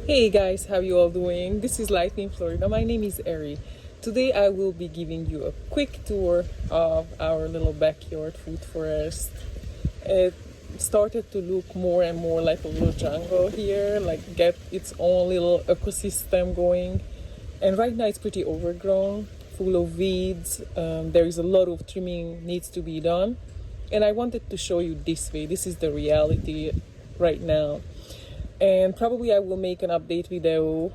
Hey guys, how you all doing? This is Life in Florida. My name is Eri. Today I will be giving you a quick tour of our little backyard fruit forest. It started to look more and more like a little jungle here, like get its own little ecosystem going. And right now it's pretty overgrown, full of weeds. There is a lot of trimming needs to be done. And I wanted to show you this way. This is the reality right now. And probably I will make an update video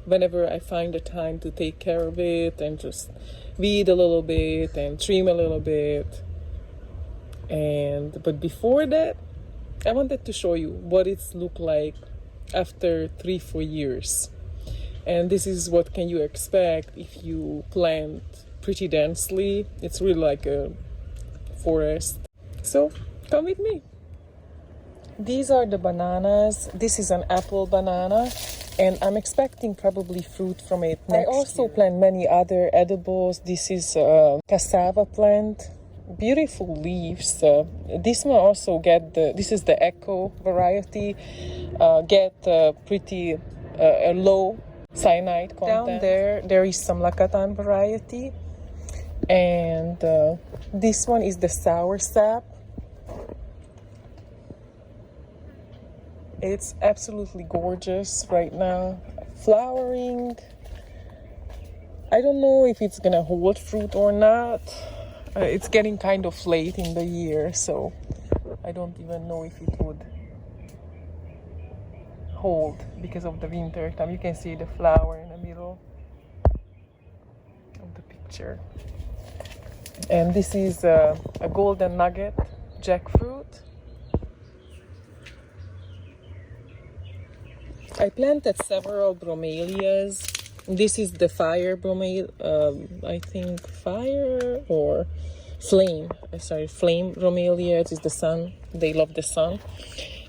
whenever I find the time to take care of it and just weed a little bit and trim a little bit. But before that, I wanted to show you what it's look like after 3-4 years. And this is what can you expect if you plant pretty densely. It's really like a forest. So come with me. These are the bananas. This is an apple banana, and I'm expecting probably fruit from it next year. I also plant many other edibles. This is a cassava plant. Beautiful leaves. This one also this is the Echo variety, get pretty a low cyanide content. Down there is some Lakatan variety, and this one is the Soursop. It's absolutely gorgeous right now, flowering. I don't know if it's gonna hold fruit or not. It's getting kind of late in the year, so I don't even know if it would hold because of the winter time. You can see the flower in the middle of the picture. And this is a golden nugget jackfruit. I planted several bromelias. This is the fire bromelia, I think fire or flame. Flame bromelia. It is the sun. They love the sun.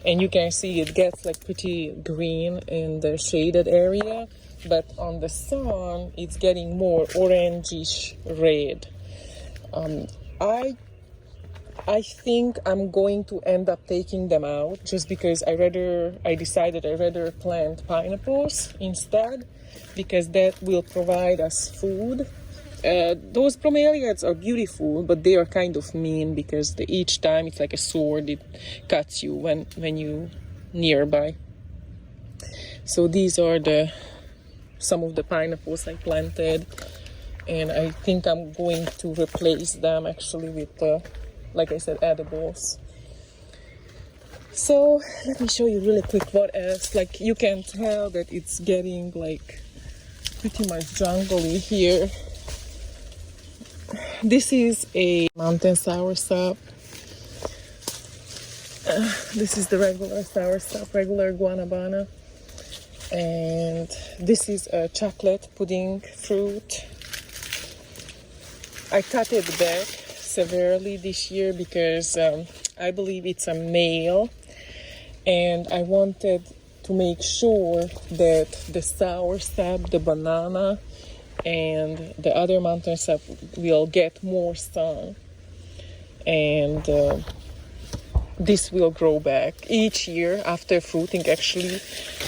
And you can see it gets like pretty green in the shaded area. But on the sun, it's getting more orangish red. I think I'm going to end up taking them out just because I decided I'd rather plant pineapples instead, because that will provide us food. Those bromeliads are beautiful, but they are kind of mean because each time it's like a sword. It cuts you when you nearby. So these are some of the pineapples I planted, and I think I'm going to replace them actually with like I said, edibles. So let me show you really quick what else. Like you can tell that it's getting like pretty much jungly here. This is a mountain soursop. This is the regular soursop, regular guanabana. And this is a chocolate pudding fruit. I cut it back severely this year because I believe it's a male, and I wanted to make sure that the soursop, the banana, and the other mountain sap will get more sun, and this will grow back each year after fruiting. Actually,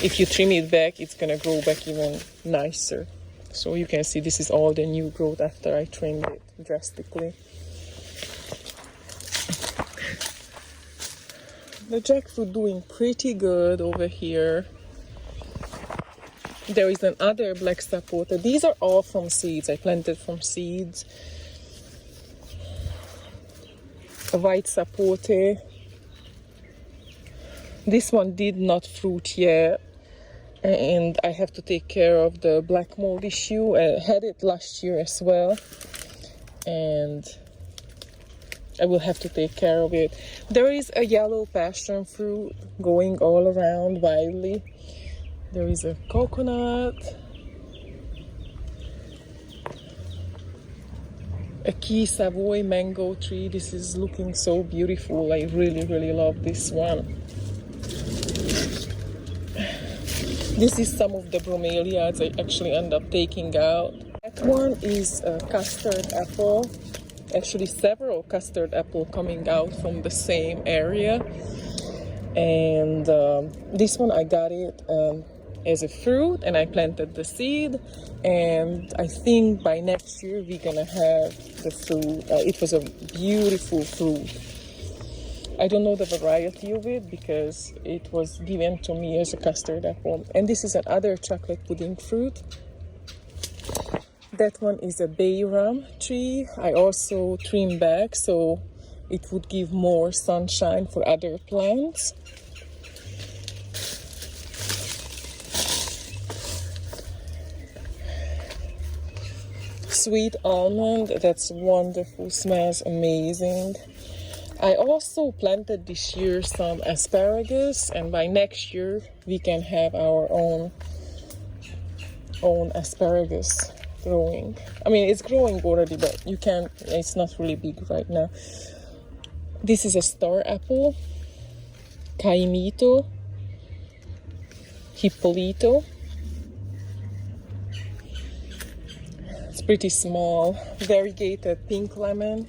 if you trim it back, it's gonna grow back even nicer. So you can see this is all the new growth after I trimmed it drastically. The jackfruit doing pretty good over here. There is another black sapote. These are all from seeds. I planted from seeds. A white sapote. This one did not fruit yet, and I have to take care of the black mold issue. I had it last year as well, and I will have to take care of it. There is a yellow passion fruit going all around wildly. There is a coconut, a key Savoy mango tree. This is looking so beautiful. I really, really love this one. This is some of the bromeliads I actually end up taking out. That one is a custard apple. Actually several custard apple coming out from the same area. And this one I got it as a fruit, and I planted the seed, and I think by next year we're gonna have the fruit. It was a beautiful fruit. I don't know the variety of it because it was given to me as a custard apple. And this is another chocolate pudding fruit. That one is a bay rum tree. I also trimmed back so it would give more sunshine for other plants. Sweet almond, that's wonderful, smells amazing. I also planted this year some asparagus, and by next year we can have our own asparagus growing. I mean, it's growing already, but it's not really big right now. This is a star apple, Caimito, Hippolito. It's pretty small. Variegated pink lemon.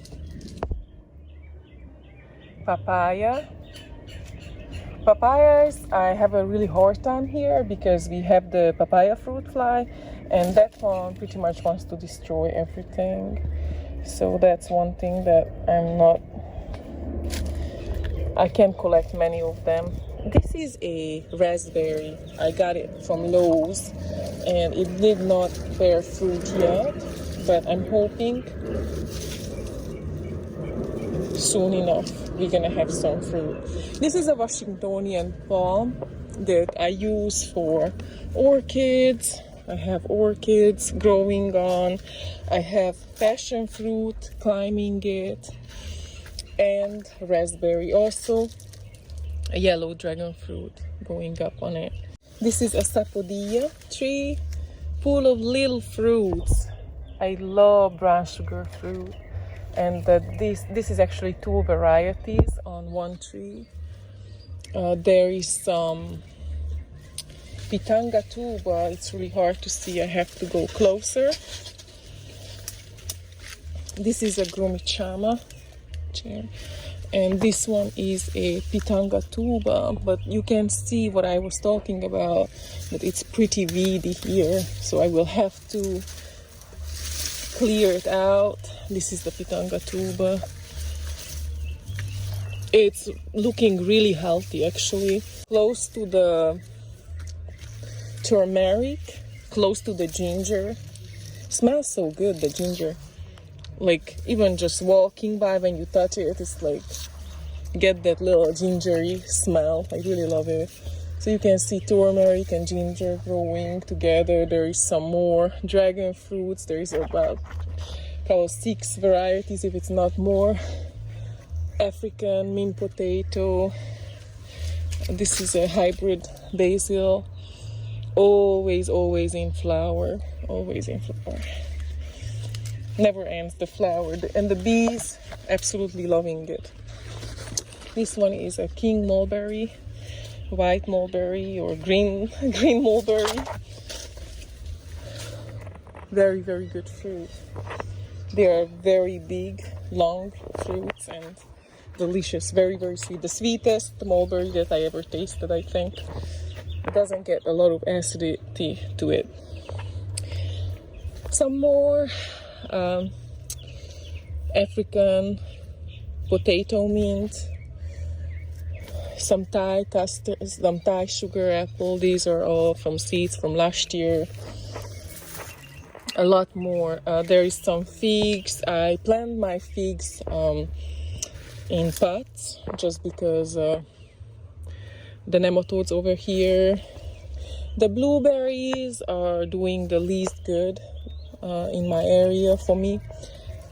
Papaya. Papayas, I have a really hard time here because we have the papaya fruit fly, and that one pretty much wants to destroy everything. So that's one thing that I can't collect many of them. This is a raspberry. I got it from Lowe's and it did not bear fruit yet, but I'm hoping soon enough we're gonna have some fruit. This is a Washingtonian palm that I use for orchids. I have orchids growing on. I have passion fruit climbing it, and raspberry, also a yellow dragon fruit going up on it. This is a Sapote tree full of little fruits. I love brown sugar fruit. And this is actually two varieties on one tree. There is some Pitanga too, but it's really hard to see. I have to go closer. This is a Grumichama, and this one is a Pitanga tuba, but you can see what I was talking about, that it's pretty weedy here, so I will have to clear it out. This is the Pitanga tuba. It's looking really healthy actually. Close to the turmeric, close to the ginger. Smells so good, the ginger. Like even just walking by, when you touch it, it's like get that little gingery smell. I really love it. So you can see turmeric and ginger growing together. There is some more dragon fruits. There is about probably 6 varieties, if it's not more. African mint potato. This is a hybrid basil. Always in flower. Always in flower. Never ends, the flower. And the bees absolutely loving it. This one is a king mulberry, white mulberry or green mulberry. Very good fruit. They are very big, long fruits and delicious, very sweet. The sweetest mulberry that I ever tasted, I think. It doesn't get a lot of acidity to it. Some more African potato mint, some Thai custard, some Thai sugar apple. These are all from seeds from last year. A lot more. There is some figs. I planted my figs in pots just because the nematodes over here. The blueberries are doing the least good in my area for me.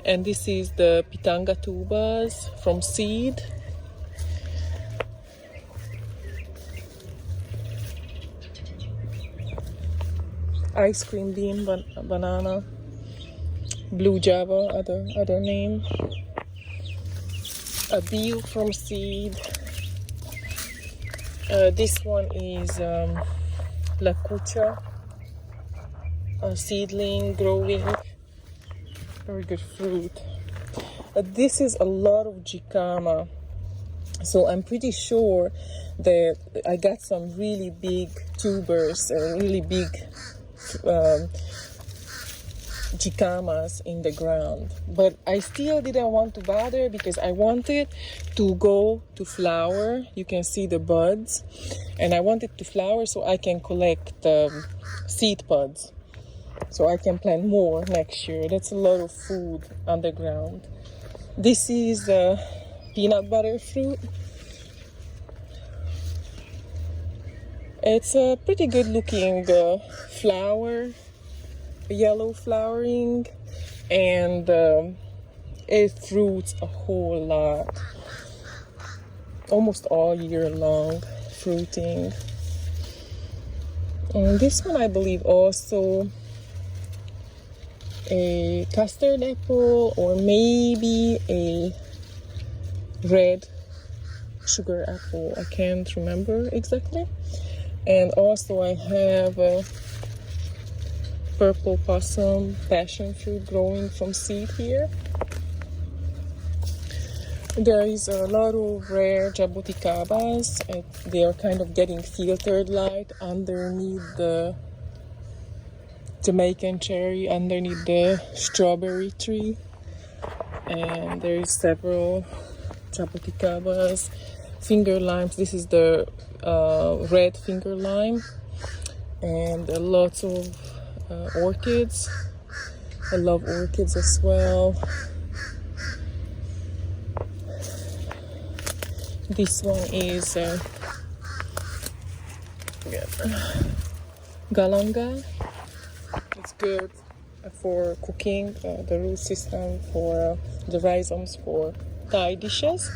And this is the Pitanga tubas from seed. Ice cream bean, banana, blue java, other name. A deal from seed. This one is La Cucha, a seedling growing. Very good fruit. This is a lot of jicama. So I'm pretty sure that I got some really big tubers, really big jicamas in the ground. But I still didn't want to bother because I wanted to go to flower. You can see the buds. And I wanted to flower so I can collect seed pods. So I can plant more next year. That's a lot of food underground. This is peanut butter fruit. It's a pretty good looking flower, yellow flowering, and it fruits a whole lot, almost all year long fruiting. And this one I believe also a custard apple or maybe a red sugar apple. I can't remember exactly. And also I have a purple possum passion fruit growing from seed here. There is a lot of rare jabuticabas. They are kind of getting filtered light underneath the Jamaican cherry, underneath the strawberry tree. And there is several jabuticabas, finger limes. This is the red finger lime, and lots of orchids. I love orchids as well. This one is Galanga. It's good for cooking, the root system for the rhizomes for Thai dishes.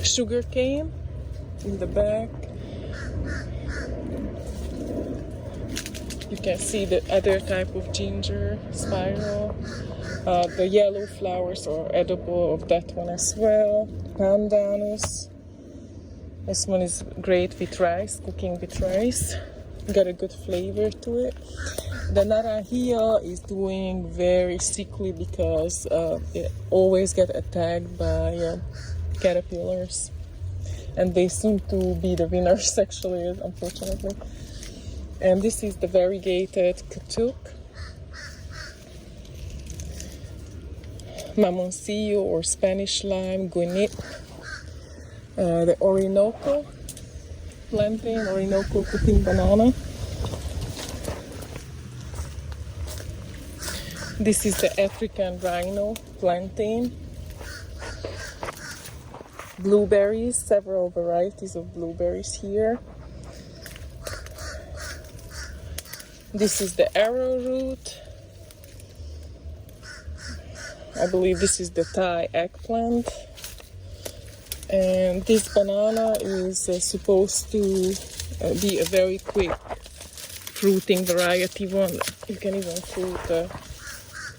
Sugar cane in the back. You can see the other type of ginger spiral. The yellow flowers are edible of that one as well. Pandanus. This one is great with rice, cooking with rice. Got a good flavor to it. The naranjilla is doing very sickly because it always get attacked by caterpillars. And they seem to be the winners actually, unfortunately. And this is the variegated katuk. Mamoncillo or Spanish lime, guinea. The Orinoco Plantain, Orinoco cooking banana. This is the African Rhino plantain. Blueberries, several varieties of blueberries here. This is the arrowroot. I believe this is the Thai eggplant. And this banana is supposed to be a very quick fruiting variety one. You can even fruit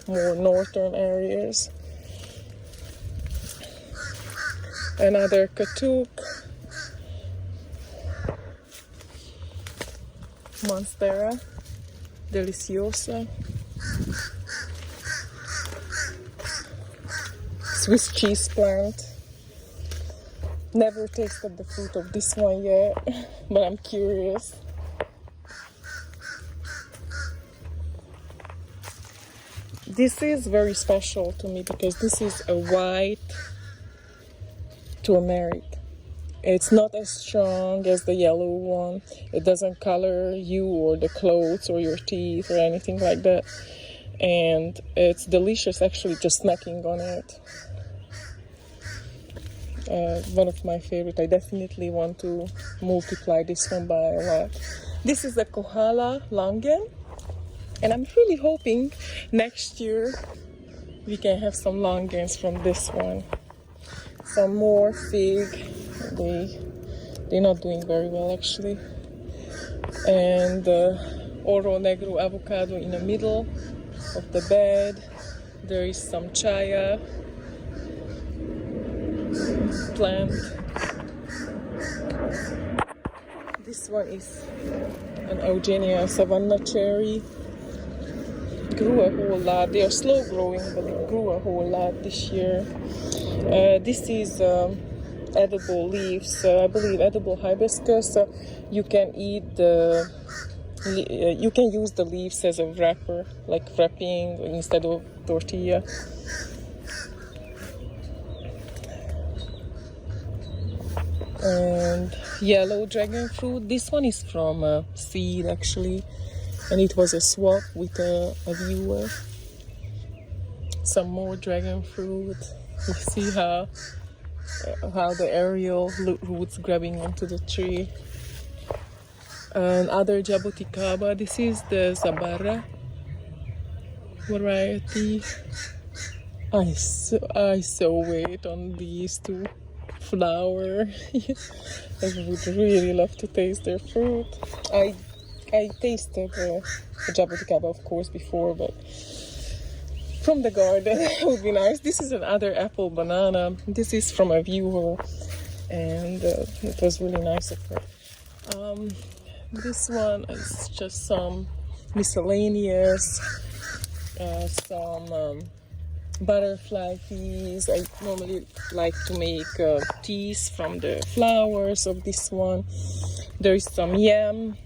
more northern areas. Another katuk. Monstera. Delicioso. Swiss cheese plant. Never tasted the fruit of this one yet, but I'm curious. This is very special to me because this is a white turmeric. It's not as strong as the yellow one. It doesn't color you or the clothes or your teeth or anything like that. And it's delicious actually just snacking on it. One of my favorite. I definitely want to multiply this one by a lot. This is a Kohala longan, and I'm really hoping next year we can have some longans from this one. Some more fig. They're not doing very well actually. And Oro Negro avocado in the middle of the bed. There is some chaya plant. This one is an Eugenia Savannah Cherry. grew a whole lot. They are slow growing, but it grew a whole lot this year. This is edible leaves, I believe edible hibiscus. You can eat the you can use the leaves as a wrapper, like wrapping instead of tortilla. And yellow dragon fruit. This one is from seed actually, and it was a swap with a viewer. Some more dragon fruit. You see how the aerial roots grabbing onto the tree. Other jaboticaba. This is the Zabara variety. I so wait on these to flower. I would really love to taste their fruit. I tasted the jaboticaba, of course, before, but from the garden would be nice. This is another apple banana. This is from a viewer, and it was really nice of her. This one is just some miscellaneous, some butterfly teas. I normally like to make teas from the flowers of this one. There is some yam,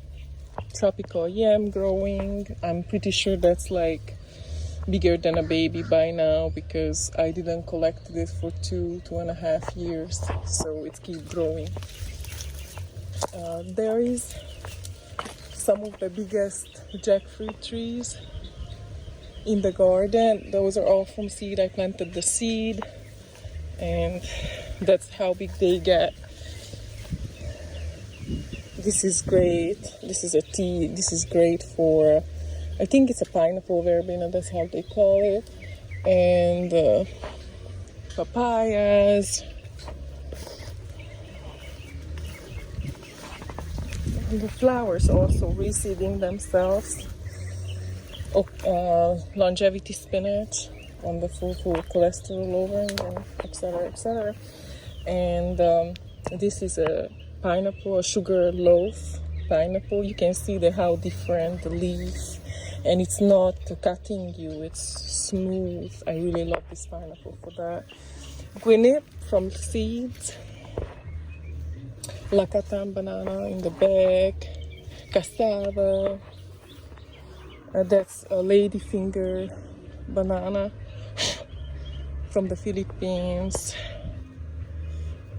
tropical yam growing. I'm pretty sure that's like bigger than a baby by now, because I didn't collect this for 2.5 years, so it keeps growing. There is some of the biggest jackfruit trees in the garden. Those are all from seed. I planted the seed, and that's how big they get. This is great. This is a tea. This is great for, I think it's a pineapple verbena, that's how they call it. And papayas. And the flowers also reseeding themselves. Longevity spinach, wonderful for cholesterol lowering, etc., etc. And this is a pineapple, a sugar loaf pineapple. You can see how different the leaf, and it's not cutting you, it's smooth. I really love this pineapple for that. Guinea from seeds. Lacatan banana in the back. Cassava. That's a ladyfinger banana from the Philippines,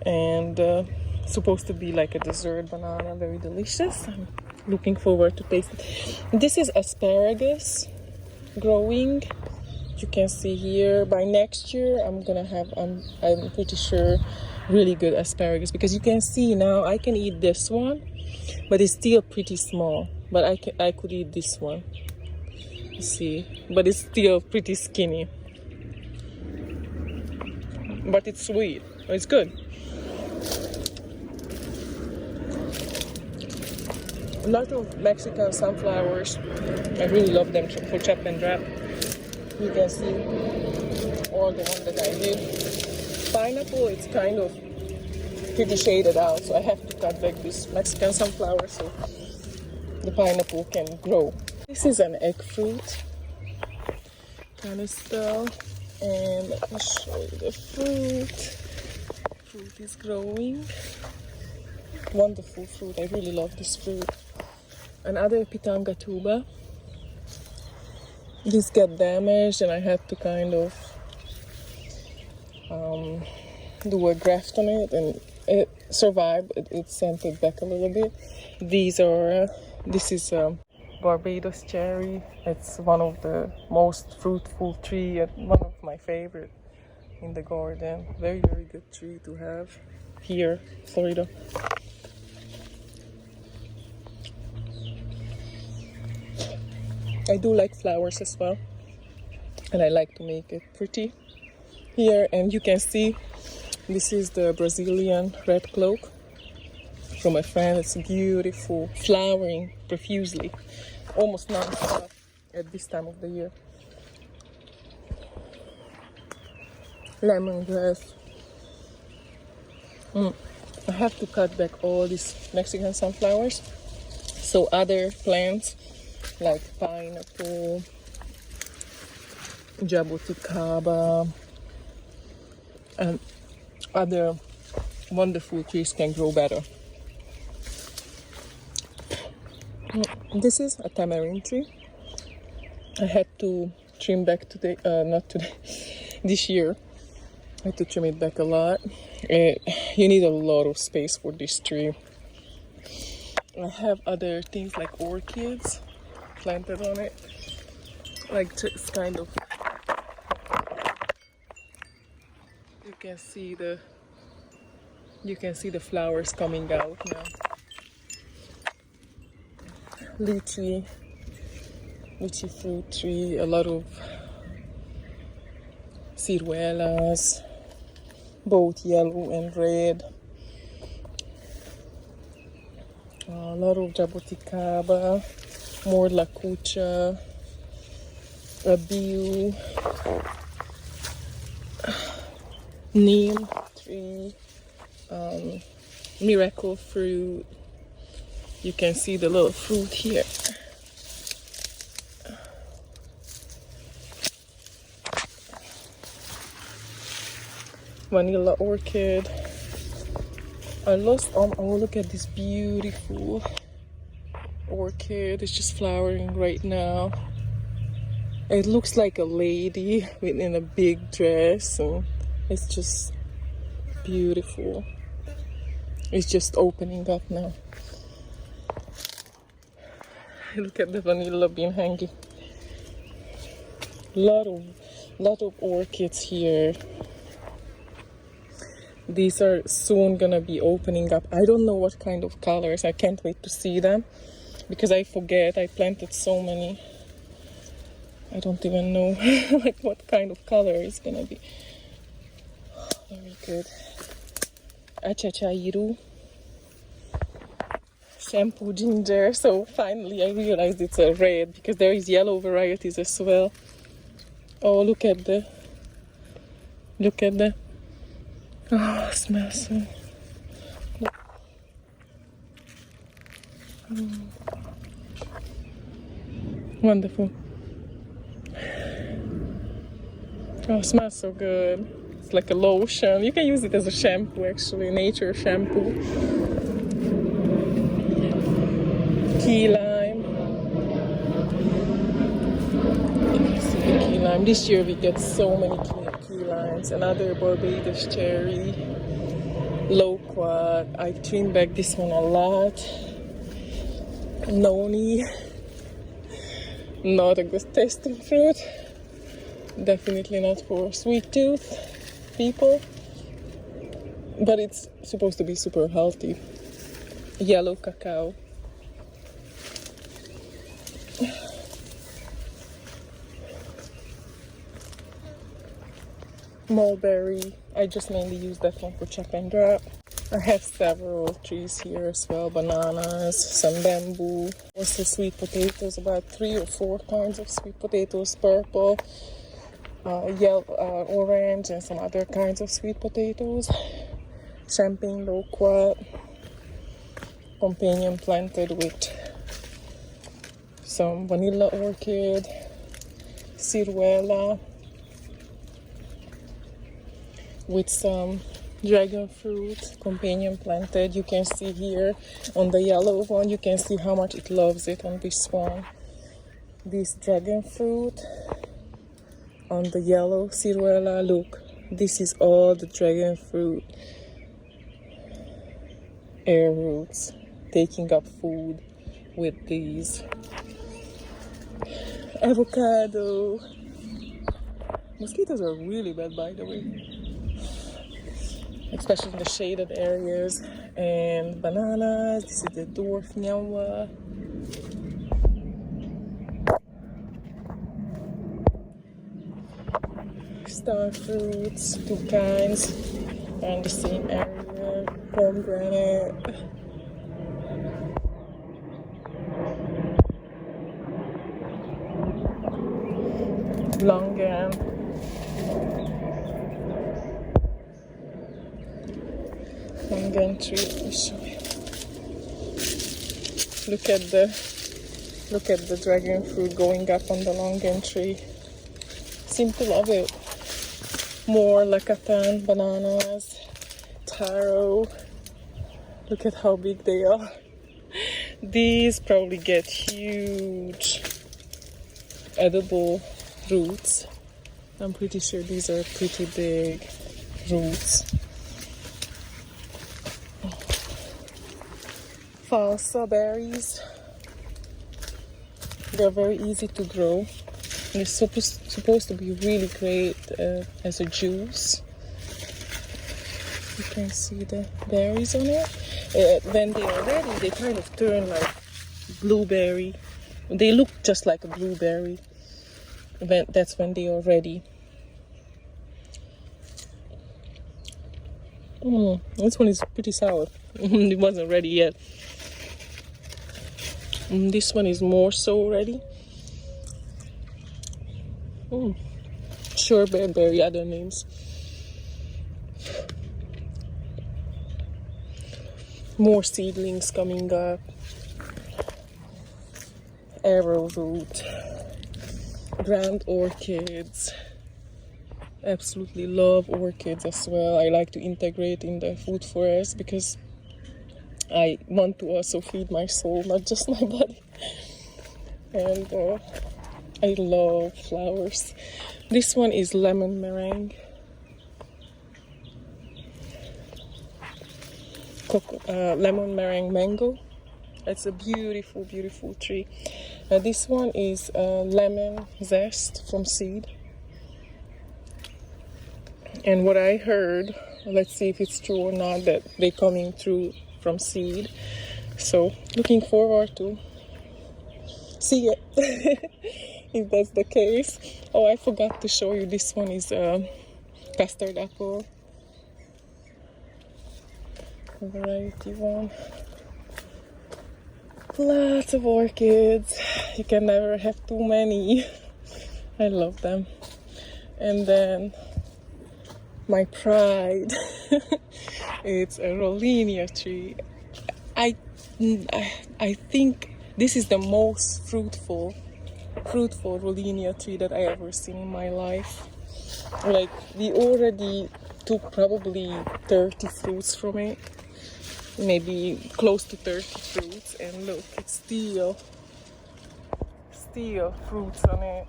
and supposed to be like a dessert banana, very delicious. I'm looking forward to taste it. This is asparagus growing. You can see here, by next year I'm gonna have, I'm pretty sure, really good asparagus, because you can see now I can eat this one, but it's still pretty small. But I could eat this one. You see, but it's still pretty skinny. But it's sweet. It's good. A lot of Mexican sunflowers. I really love them for chop and wrap. You can see all the ones that I did. Pineapple, it's kind of pretty shaded out, so I have to cut back this Mexican sunflower so the pineapple can grow. This is an egg fruit kind of stuff, and let me show you the fruit. Fruit is growing. Wonderful fruit. I really love this fruit. Another Pitanga tuba. This got damaged, and I had to kind of do a graft on it, and it survived. It sent it back a little bit. This is Barbados Cherry. It's one of the most fruitful tree, and one of my favorite in the garden. Very, very good tree to have here in Florida. I do like flowers as well, and I like to make it pretty here. And you can see this is the Brazilian red cloak from a friend. It's beautiful, flowering profusely, almost non-stop at this time of the year. Lemongrass. I have to cut back all these Mexican sunflowers, so other plants like pineapple, jaboticaba, and other wonderful trees can grow better. This is a tamarind tree. I had to trim back today, not today, this year. I had to trim it back a lot. You need a lot of space for this tree. I have other things like orchids planted on it, like just kind of, you can see the flowers coming out now. Lychee fruit tree, a lot of ciruelas, both yellow and red. A lot of jaboticaba, more lacucha, a biu, neem tree, miracle fruit. You can see the little fruit here. Vanilla orchid. I lost oh look at this beautiful orchid. It's just flowering right now. It looks like a lady in a big dress, and it's just beautiful. It's just opening up now. Look at the vanilla bean hanging. Lot of orchids here. These are soon gonna be opening up. I don't know what kind of colors. I can't wait to see them because I forget. I planted so many. I don't even know like what kind of color it's gonna be. Very good. Achachairu. Shampoo ginger. So finally I realized it's a red because there is yellow varieties as well. Oh, look at the oh, it smells so wonderful. Oh, it smells so good. It's like a lotion. You can use it as a shampoo, actually, nature shampoo. Key lime. You see the key lime. This year we get so many key limes. Another Barbados cherry. Loquat. I trimmed back this one a lot. Noni. Not a good tasting fruit. Definitely not for sweet tooth people. But it's supposed to be super healthy. Yellow cacao. Mulberry. I just mainly use that one for chop and drop. I have several trees here as well. Bananas, some bamboo. Also sweet potatoes, about 3 or 4 kinds of sweet potatoes. Purple, yellow, orange, and some other kinds of sweet potatoes. Champagne loquat. Companion planted with some vanilla orchid. Ciruela. With some dragon fruit, companion planted. You can see here on the yellow one, you can see how much it loves it on this one. This dragon fruit on the yellow ciruela, look, this is all the dragon fruit air roots taking up food with these. Avocado. Mosquitoes are really bad, by the way, especially in the shaded areas. And bananas. This is the dwarf nyawa. Star fruits, 2 kinds, and the same area. Pomegranate. Longan. Longan tree. Let me show you. Look at the dragon fruit going up on the longan tree. seem to love it. More Lecatan bananas, taro. Look at how big they are. These probably get huge edible roots. I'm pretty sure these are pretty big roots. Falsa berries. They're very easy to grow. And it's supposed to be really great as a juice. You can see the berries on it. When they are ready, they kind of turn like blueberry. They look just like a blueberry. That's when they are ready. This one is pretty sour. It wasn't ready yet. This one is more so ready. Sherbet berry, other names. More seedlings coming up. Arrowroot. Grand orchids. Absolutely love orchids as well. I like to integrate in the food forest because I want to also feed my soul, not just my body. And I love flowers. This one is lemon meringue. Lemon meringue mango. It's a beautiful, beautiful tree. This one is lemon zest from seed. And what I heard, let's see if it's true or not, that they're coming through from seed. So looking forward to see it if that's the case. Oh, I forgot to show you, this one is custard apple, variety one. Lots of orchids. You can never have too many. I love them. And then my pride, it's a Rolina tree. I think this is the most fruitful Rolina tree that I ever seen in my life. Like, we already took probably 30 fruits from it, maybe close to 30 fruits, and look, it's still fruits on it,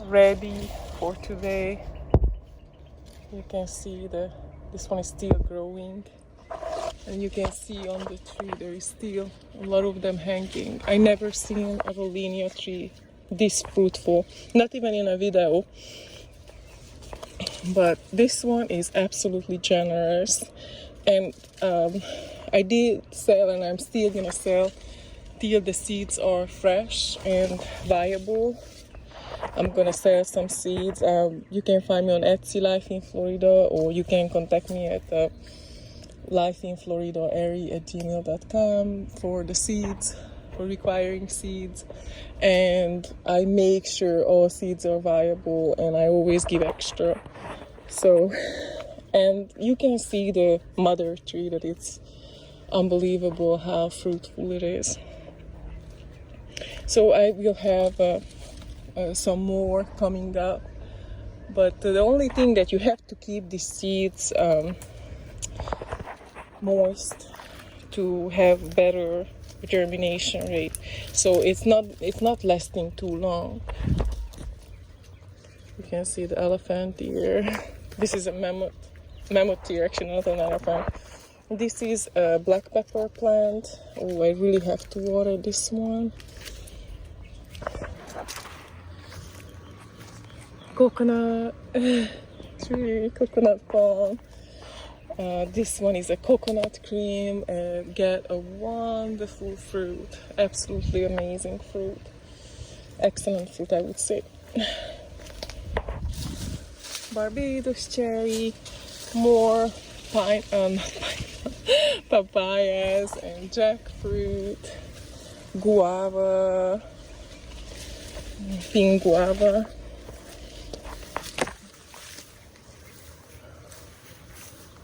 ready for today. You can see this one is still growing, and you can see on the tree there is still a lot of them hanging. I never seen a Rolina tree this fruitful, not even in a video. But this one is absolutely generous, and I did sell, and I'm still gonna sell till the seeds are fresh and viable. I'm gonna sell some seeds. You can find me on Etsy Life in Florida, or you can contact me at lifeinfloridaairy@gmail.com for the seeds, for requiring seeds. And I make sure all seeds are viable, and I always give extra. So, and you can see the mother tree, that it's unbelievable how fruitful it is. So I will have some more coming up, but the only thing that you have to keep the seeds moist to have better germination rate, so it's not lasting too long. You can see the elephant here. This is a mammoth deer, actually, not an elephant. This is a black pepper plant. Oh, I really have to water this one. Coconut tree, coconut palm. This one is a coconut cream, and get a wonderful fruit. Absolutely amazing fruit. Excellent fruit, I would say. Barbados cherry, more papayas and jackfruit, guava, pink guava.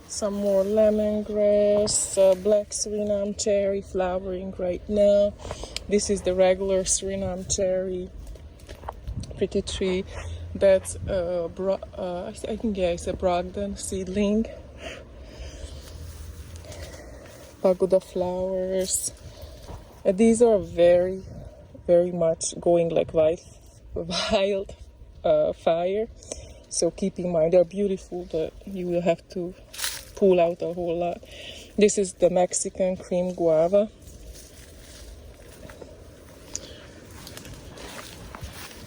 Some more lemongrass, black Serenade cherry flowering right now. This is the regular Serenade cherry. pretty tree. That's I think, yeah, it's a Brogdon seedling. Pagoda flowers. These are very, very much going like wild fire. So keep in mind, they're beautiful, but you will have to pull out a whole lot. This is the Mexican cream guava.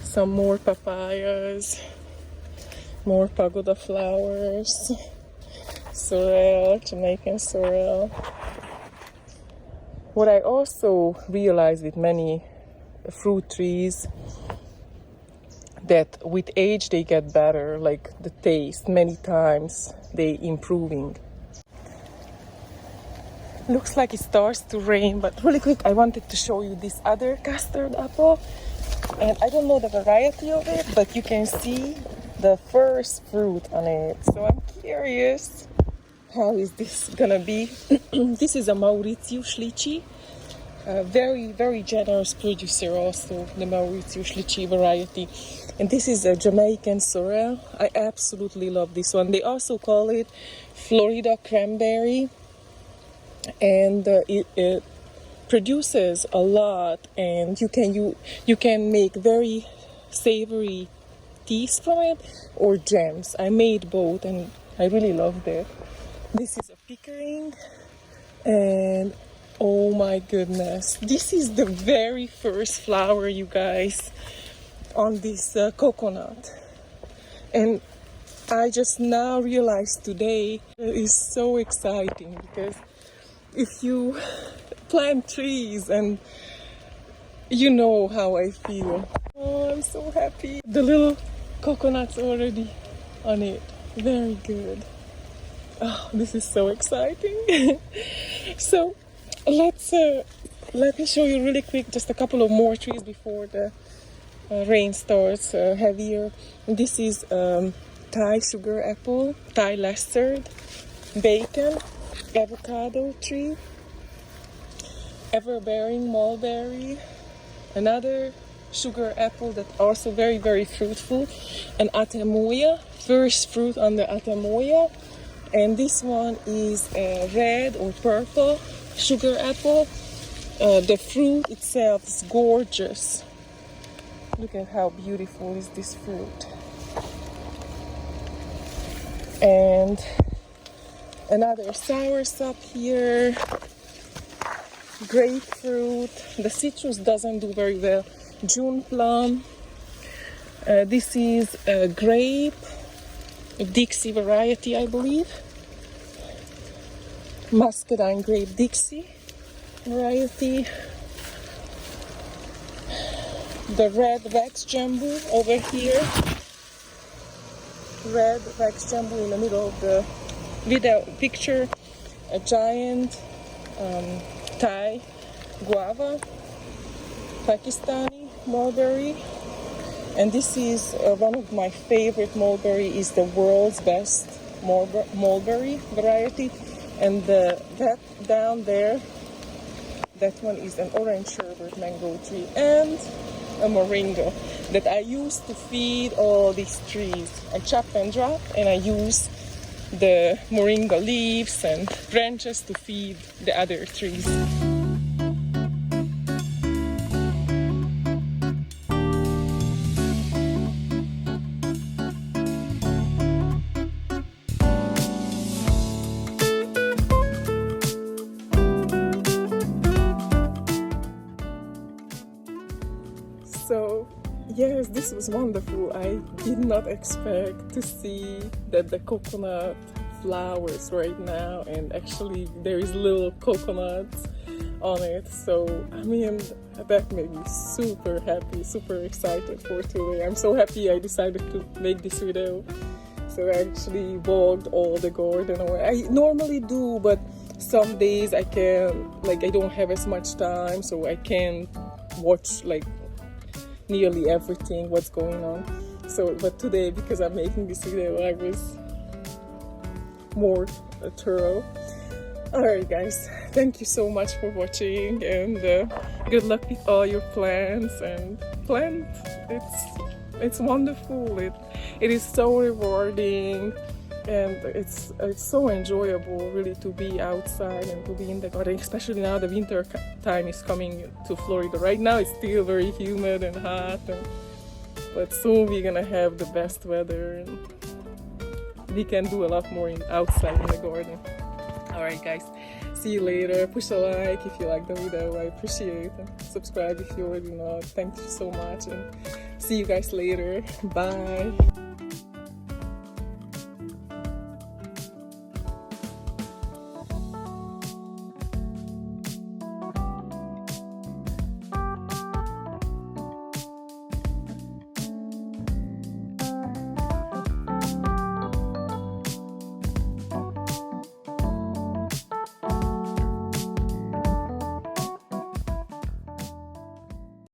Some more papayas, more pagoda flowers, sorrel, Jamaican sorrel. What I also realized with many fruit trees, that with age they get better, like the taste, many times they improving. Looks like it starts to rain, but really quick, I wanted to show you this other custard apple. And I don't know the variety of it, but you can see the first fruit on it. So I'm curious, how is this gonna be? This is a Mauritius lychee. A very, very generous producer also, the Mauritius lychee variety. And this is a Jamaican sorrel. I absolutely love this one. They also call it Florida cranberry. And it produces a lot, and you can make very savory teas from it or jams. I made both and I really loved it. This is a pickering, and oh my goodness, this is the very first flower, you guys, on this coconut. And I just now realized today it is so exciting, because if you plant trees, and you know how I feel. Oh, I'm so happy. The little coconut's already on it. Very good. Oh, this is so exciting. So let me show you really quick just a couple of more trees before the rain starts heavier. This is Thai sugar apple, Thai lizard, bacon, avocado tree, ever-bearing mulberry, another sugar apple that's also very, very fruitful, and atamoya, first fruit on the atamoya. And this one is a red or purple sugar apple. The fruit itself is gorgeous. Look at how beautiful is this fruit. And another soursop here, grapefruit. The citrus doesn't do very well. June plum. This is a grape, a Dixie variety, I believe. Muscadine grape Dixie variety. The red wax jambu over here. Red wax jambu in the middle of the video picture. A giant Thai guava, Pakistani mulberry, and this is one of my favorite mulberry, is the world's best mulberry variety. And that down there, that one is an orange sherbet mango tree, and a moringa that I use to feed all these trees. I chop and drop, and I use the moringa leaves and branches to feed the other trees. So yes, this was wonderful. I did not expect to see that the coconut flowers right now, and actually there is little coconuts on it. So I mean, that made me super happy, super excited for today. I'm so happy I decided to make this video. So I actually walked all the garden away. I normally do, but some days I don't have as much time, so I can't watch like nearly everything what's going on. So but today, because I'm making this video, I was more thorough. Alright guys, thank you so much for watching, and good luck with all your plans, and plant. it's wonderful. It is so rewarding, and it's so enjoyable really to be outside and to be in the garden, especially now the winter time is coming to Florida. Right now it's still very humid and hot, but soon we're gonna have the best weather and we can do a lot more outside in the garden. Alright guys, see you later. Push a like if you like the video, I appreciate it. Subscribe if you already not. Thank you so much, and see you guys later. Bye.